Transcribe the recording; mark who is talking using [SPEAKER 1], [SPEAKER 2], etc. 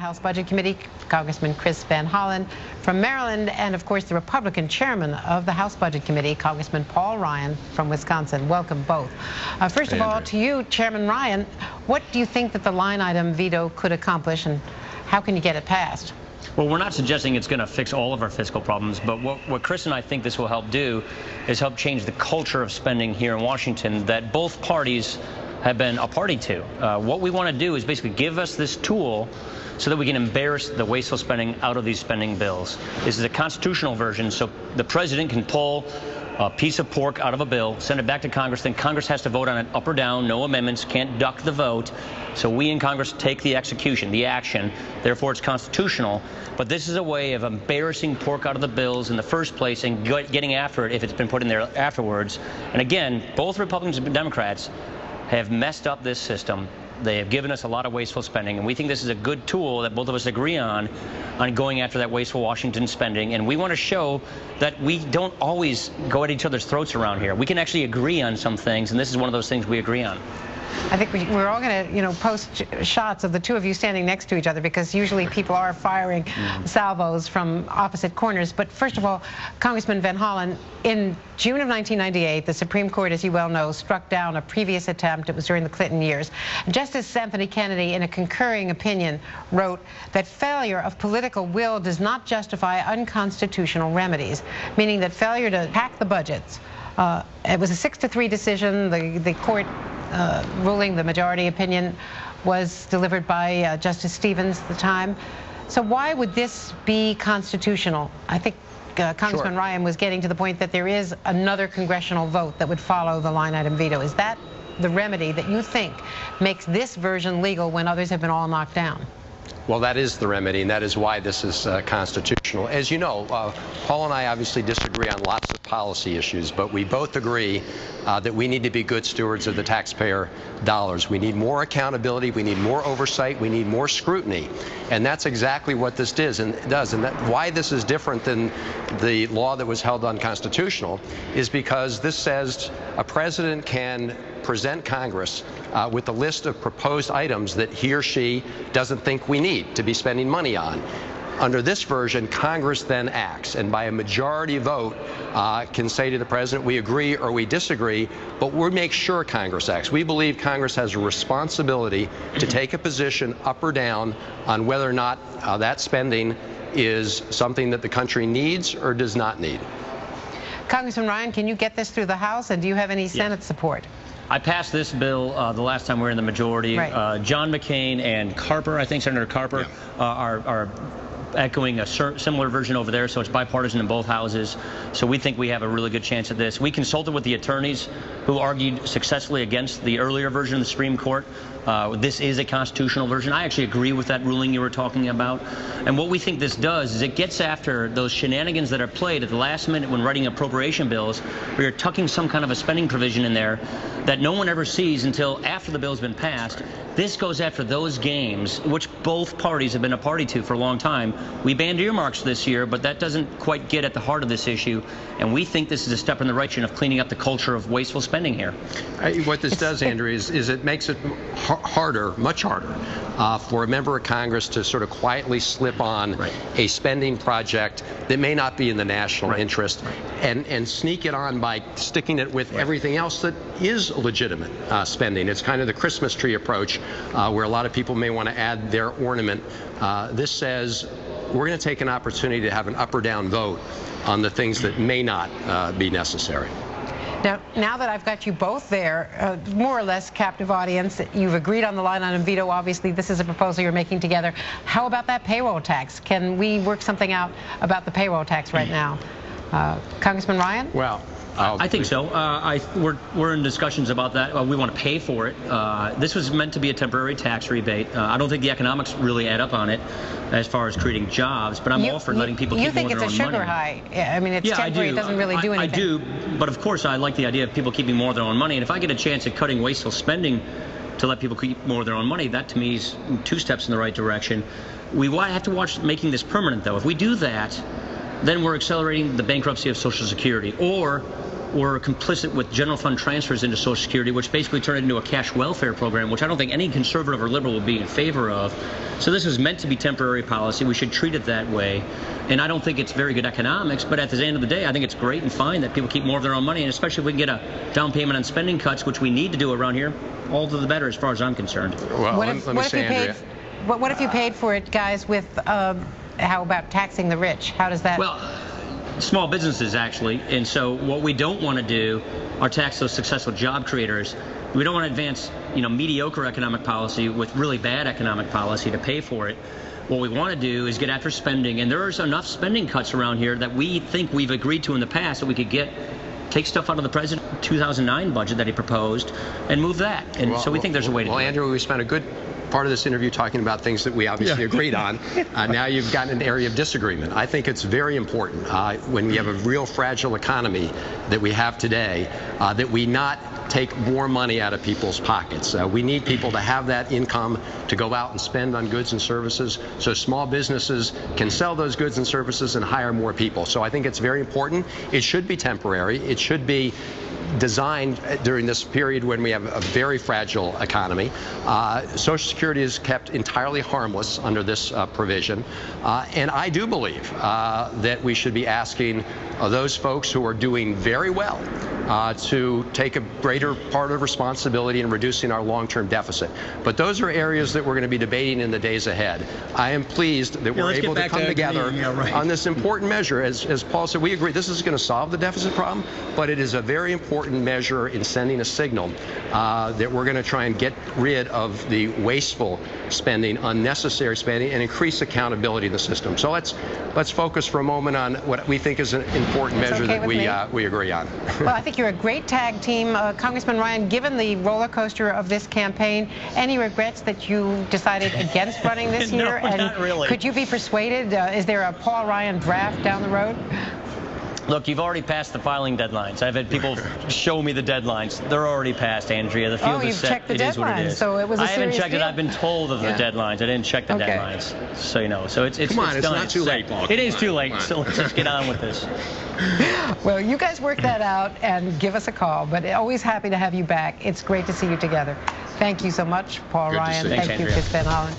[SPEAKER 1] House Budget Committee, Congressman Chris Van Hollen from Maryland, and of course the Republican chairman of the House Budget Committee, Congressman Paul Ryan from Wisconsin. Welcome both. First of all, to you, Chairman Ryan, what do you think that the line item veto could accomplish, and how can you get it passed?
[SPEAKER 2] Well, we're not suggesting it's going to fix all of our fiscal problems, but what Chris and I think this will help do is help change the culture of spending here in Washington that both parties have been a party to. What we want to do is basically give us this tool so that we can embarrass the wasteful spending out of these spending bills. This is a constitutional version, so the president can pull a piece of pork out of a bill, send it back to Congress, then Congress has to vote on it up or down, no amendments, can't duck the vote. So we in Congress take the execution, the action, therefore it's constitutional. But this is a way of embarrassing pork out of the bills in the first place and getting after it if it's been put in there afterwards. And again, both Republicans and Democrats have messed up this system. They have given us a lot of wasteful spending, and we think this is a good tool that both of us agree on going after that wasteful Washington spending. And we want to show that we don't always go at each other's throats around here. We can actually agree on some things, and this is one of those things we agree on.
[SPEAKER 1] I think we're all going to, post shots of the two of you standing next to each other, because usually people are firing salvos from opposite corners. But first of all, Congressman Van Hollen, in June of 1998, the Supreme Court, as you well know, struck down a previous attempt. It was during the Clinton years. Justice Anthony Kennedy, in a concurring opinion, wrote that failure of political will does not justify unconstitutional remedies, meaning that failure to pack the budgets. It was a 6-3 decision. The court ruling, the majority opinion, was delivered by Justice Stevens at the time. So why would this be constitutional? I think Congressman Ryan was getting to the point that there is another congressional vote that would follow the line item veto. Is that the remedy that you think makes this version legal when others have been all knocked down?
[SPEAKER 3] Well, that is the remedy, and that is why this is constitutional. As you know, Paul and I obviously disagree on lots of policy issues, but we both agree that we need to be good stewards of the taxpayer dollars. We need more accountability, we need more oversight, we need more scrutiny, and that's exactly what this does. And why this is different than the law that was held unconstitutional is because this says a president can present Congress with a list of proposed items that he or she doesn't think we need to be spending money on. Under this version, Congress then acts, and by a majority vote can say to the president, we agree or we disagree, but we make sure Congress acts. We believe Congress has a responsibility to take a position up or down on whether or not that spending is something that the country needs or does not need.
[SPEAKER 1] Congressman Ryan, can you get this through the House, and do you have any Senate support?
[SPEAKER 2] I passed this bill the last time we were in the majority.
[SPEAKER 1] Right.
[SPEAKER 2] John McCain and Carper, I think Senator Carper, are echoing a similar version over there, so it's bipartisan in both houses. So we think we have a really good chance at this. We consulted with the attorneys who argued successfully against the earlier version of the Supreme Court. This is a constitutional version. I actually agree with that ruling you were talking about. And what we think this does is it gets after those shenanigans that are played at the last minute when writing appropriation bills, where you're tucking some kind of a spending provision in there that no one ever sees until after the bill's been passed. This goes after those games, which both parties have been a party to for a long time. We banned earmarks this year, but that doesn't quite get at the heart of this issue. And we think this is a step in the right direction of cleaning up the culture of wasteful spending here.
[SPEAKER 3] What this does, Andrea, is it makes it harder, much harder, for a member of Congress to sort of quietly slip on a spending project that may not be in the national interest and sneak it on by sticking it with everything else that is legitimate spending. It's kind of the Christmas tree approach where a lot of people may want to add their ornament. This says we're going to take an opportunity to have an up or down vote on the things that may not be necessary.
[SPEAKER 1] Now that I've got you both there, more or less captive audience, you've agreed on the line item veto. Obviously, this is a proposal you're making together. How about that payroll tax? Can we work something out about the payroll tax right now? Congressman Ryan?
[SPEAKER 3] Well,
[SPEAKER 2] I think so. We're in discussions about that. We want to pay for it. This was meant to be a temporary tax rebate. I don't think the economics really add up on it as far as creating jobs, but I'm all for letting people keep more of their own money.
[SPEAKER 1] You think it's a sugar high? Yeah, I mean, it's temporary. It doesn't really do anything.
[SPEAKER 2] I do, but of course I like the idea of people keeping more of their own money. And if I get a chance at cutting wasteful spending to let people keep more of their own money, that to me is 2 steps in the right direction. We have to watch making this permanent, though. If we do that, then we're accelerating the bankruptcy of Social Security, or were complicit with general fund transfers into Social Security, which basically turned it into a cash welfare program, which I don't think any conservative or liberal would be in favor of. So this is meant to be temporary policy. We should treat it that way. And I don't think it's very good economics, but at the end of the day, I think it's great and fine that people keep more of their own money, and especially if we can get a down payment on spending cuts, which we need to do around here, all to the better as far as I'm concerned.
[SPEAKER 3] Well, let me say, Andrea.
[SPEAKER 1] What if you paid for it, guys, with, how about taxing the rich? How does that?
[SPEAKER 2] Well, small businesses, actually. And so what we don't want to do are tax those successful job creators. We don't want to advance, mediocre economic policy with really bad economic policy to pay for it. What we want to do is get after spending, and there's enough spending cuts around here that we think we've agreed to in the past that we could take stuff out of the president's 2009 budget that he proposed and move that. And so we think there's a way to do it.
[SPEAKER 3] Well, Andrew, we spent a good part of this interview talking about things that we obviously agreed on. Now you've got an area of disagreement. I think it's very important when we have a real fragile economy that we have today that we not take more money out of people's pockets. We need people to have that income to go out and spend on goods and services so small businesses can sell those goods and services and hire more people. So I think it's very important. It should be temporary. It should be designed during this period when we have a very fragile economy. Social Security is kept entirely harmless under this provision. And I do believe that we should be asking those folks who are doing very well to take a greater part of responsibility in reducing our long-term deficit. But those are areas that we're going to be debating in the days ahead. I am pleased that we're able to come together on this important measure. As Paul said, we agree this is going to solve the deficit problem, but it is a very important measure in sending a signal that we're going to try and get rid of the wasteful spending, unnecessary spending, and increase accountability in the system. So let's focus for a moment on what we think is an important measure that we agree on.
[SPEAKER 1] Well, I think you're a great tag team. Congressman Ryan, given the roller coaster of this campaign, any regrets that you decided against running this year?
[SPEAKER 2] No, not really.
[SPEAKER 1] Could you be persuaded? Is there a Paul Ryan draft down the road?
[SPEAKER 2] Look, you've already passed the filing deadlines. I've had people show me the deadlines. They're already passed, Andrea. The field is set.
[SPEAKER 1] Checked the
[SPEAKER 2] it is what it
[SPEAKER 1] deadlines,
[SPEAKER 2] is.
[SPEAKER 1] so it was a
[SPEAKER 2] I haven't checked
[SPEAKER 1] deal.
[SPEAKER 2] it. I've been told of the deadlines. I didn't check the deadlines. So you know. So it's
[SPEAKER 4] Come on,
[SPEAKER 2] it's done.
[SPEAKER 4] not too late, Paul.
[SPEAKER 2] It is too late. So let's just get on with this.
[SPEAKER 1] Well, you guys work that out and give us a call. But always happy to have you back. It's great to see you together. Thank you so much, Paul Ryan.
[SPEAKER 4] Good to see you.
[SPEAKER 1] Thank you, Chris Van Hollen.